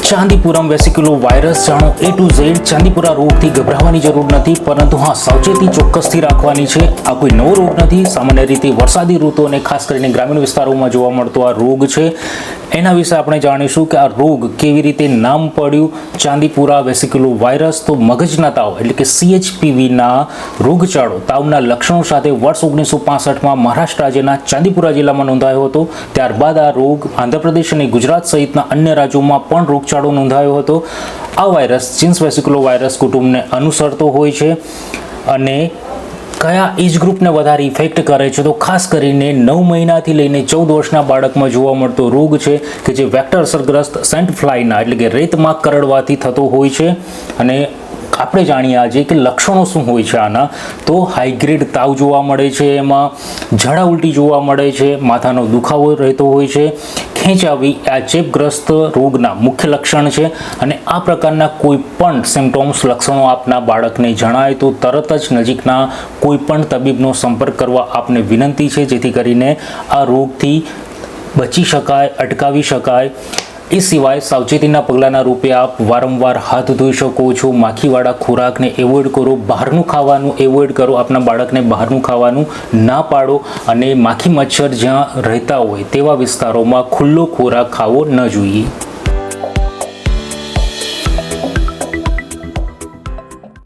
Chandipuram વેસિક્યુલો virus જાણો A to Z। Chandipura રોગથી ગભરાવાની જરૂર નથી, પરંતુ હા સાવચેતી ચોક્કસથી રાખવાની છે। આ કોઈ નવો રોગ નથી। સામાન્ય રીતે વરસાદી ઋતુ અને ખાસ કરીને ગ્રામીણ વિસ્તારોમાં જોવા મળતો આ રોગ છે। એના વિશે આપણે જાણીશું કે આ રોગ કેવી રીતે નામ પડ્યું ચાંદીપુરા વેસિક્યુલો વાયરસ। તો મગજના તાવ એટલે કે CHPV ના રોગચાળો તાવના લક્ષણો સાથે વર્ષ 1965માં મહારાષ્ટ્ર રાજ્યના ચાંદીપુરા જિલ્લામાં નોંધાયો હતો। ત્યારબાદ આ રોગ આંધ્રપ્રદેશ અને ગુજરાત સહિતના અન્ય રાજ્યોમાં પણ રોગચાળો નોંધાયો હતો। આ વાયરસ જીન્સ વેસિક્યુલો વાયરસ કુટુંબને અનુસરતો હોય છે અને કયા એજ ગ્રુપને વધારે ઇફેક્ટ કરે છે તો ખાસ કરીને 9 મહિનાથી લઈને 14 વર્ષના બાળકમાં જોવા મળતો રોગ છે કે જે વેક્ટર અસરગ્રસ્ત સેન્ટ ફ્લાયના એટલે કે રેતમાં કરડવાથી થતો હોય છે। અને આપણે જાણીએ આજે કે લક્ષણો શું હોય છે આના। તો હાઈ ગ્રેડ તાવ જોવા મળે છે, એમાં ઝાડા ઉલટી જોવા મળે છે, માથાનો દુખાવો રહેતો હોય છે, ખેંચાવી આ ચેપગ્રસ્ત રોગના મુખ્ય લક્ષણ છે। અને આ પ્રકારના કોઈ પણ સિમ્પટોમ્સ લક્ષણો આપના બાળકને જણાય તો તરત જ નજીકના કોઈ પણ તબીબનો સંપર્ક કરવા આપને વિનંતી છે, જેથી કરીને આ રોગથી બચી શકાય, અટકાવી શકાય। એ સિવાય સાવચેતીના પગલાંના રૂપે આપ વારંવાર હાથ ધોઈ શકો છો, માખીવાળા ખોરાકને એવોઇડ કરો, બહારનું ખાવાનું એવોઇડ કરો, આપના બાળકને બહારનું ખાવાનું ના પાડો અને માખી મચ્છર જ્યાં રહેતા હોય તેવા વિસ્તારોમાં ખુલ્લો ખોરાક ખાવો ન જોઈએ।